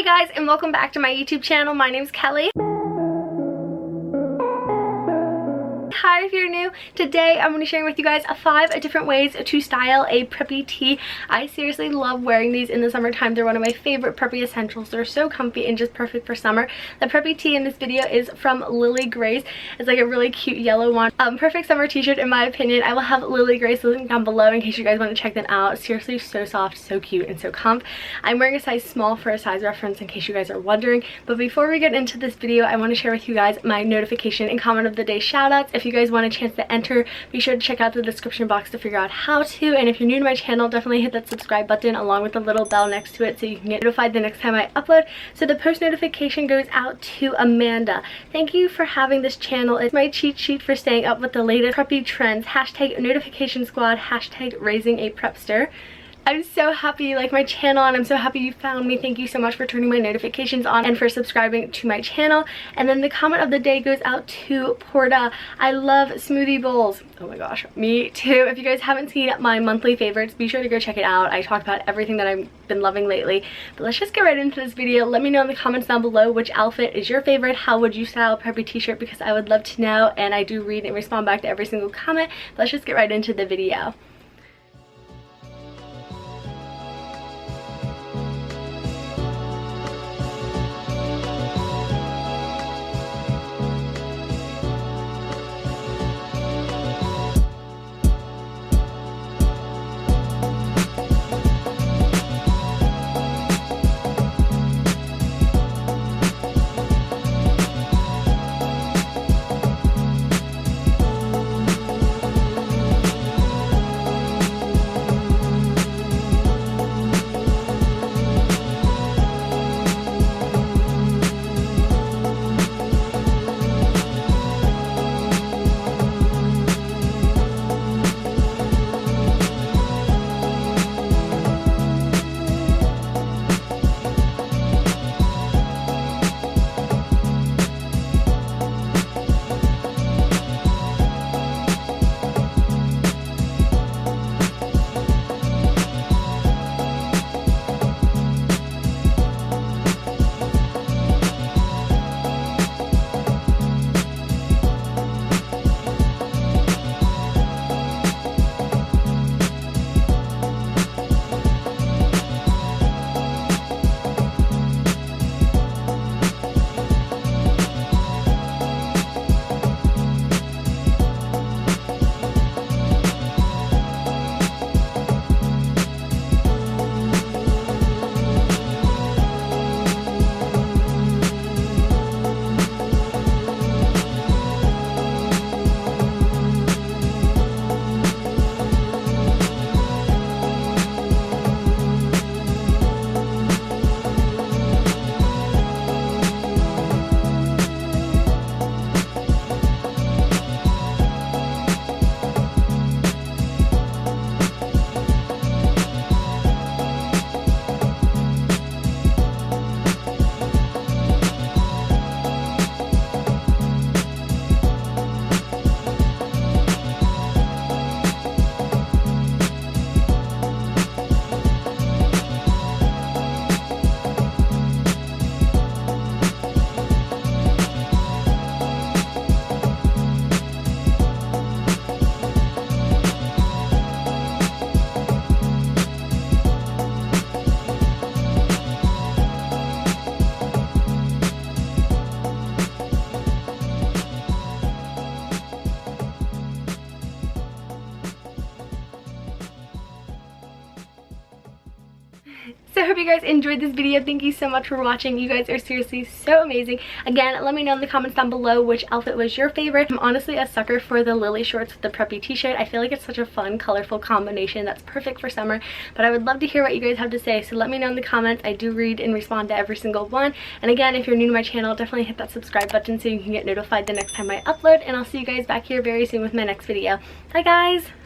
guys, and welcome back to my YouTube channel. My name's Kelly. Hi, if you're new. Today I'm going to be sharing with you guys 5 different ways to style a preppy tee. I seriously love wearing these in the summertime. They're one of my favorite preppy essentials. They're so comfy and just perfect for summer. The preppy tee in this video is from Lily Grace. It's like a really cute yellow one. Perfect summer t-shirt in my opinion. I will have Lily Grace link down below in case you guys want to check them out. Seriously, so soft, so cute, and so comf. I'm wearing a size small for a size reference in case you guys are wondering. But before we get into this video, I want to share with you guys my notification and comment of the day shoutouts. If you guys want a chance to enter, be sure to check out the description box to figure out how to. And if you're new to my channel, definitely hit that subscribe button along with the little bell next to it so you can get notified the next time I upload. So the post notification goes out to Amanda. Thank you for having this channel. It's my cheat sheet for staying up with the latest preppy trends. Hashtag notification squad, hashtag raising a prepster. I'm so happy you like my channel and I'm so happy you found me. Thank you so much for turning my notifications on and for subscribing to my channel. And then the comment of the day goes out to Porta. I love smoothie bowls. Oh my gosh, me too. If you guys haven't seen my monthly favorites, be sure to go check it out. I talked about everything that I've been loving lately. But let's just get right into this video. Let me know in the comments down below which outfit is your favorite. How would you style a preppy t-shirt? Because I would love to know, and I do read and respond back to every single comment. But let's just get right into the video. So I hope you guys enjoyed this video. Thank you so much for watching. You guys are seriously so amazing. Again, let me know in the comments down below which outfit was your favorite. I'm honestly a sucker for the Lily shorts with the preppy t-shirt. I feel like it's such a fun, colorful combination that's perfect for summer. But I would love to hear what you guys have to say. So let me know in the comments. I do read and respond to every single one. And again, if you're new to my channel, definitely hit that subscribe button so you can get notified the next time I upload. And I'll see you guys back here very soon with my next video. Bye guys!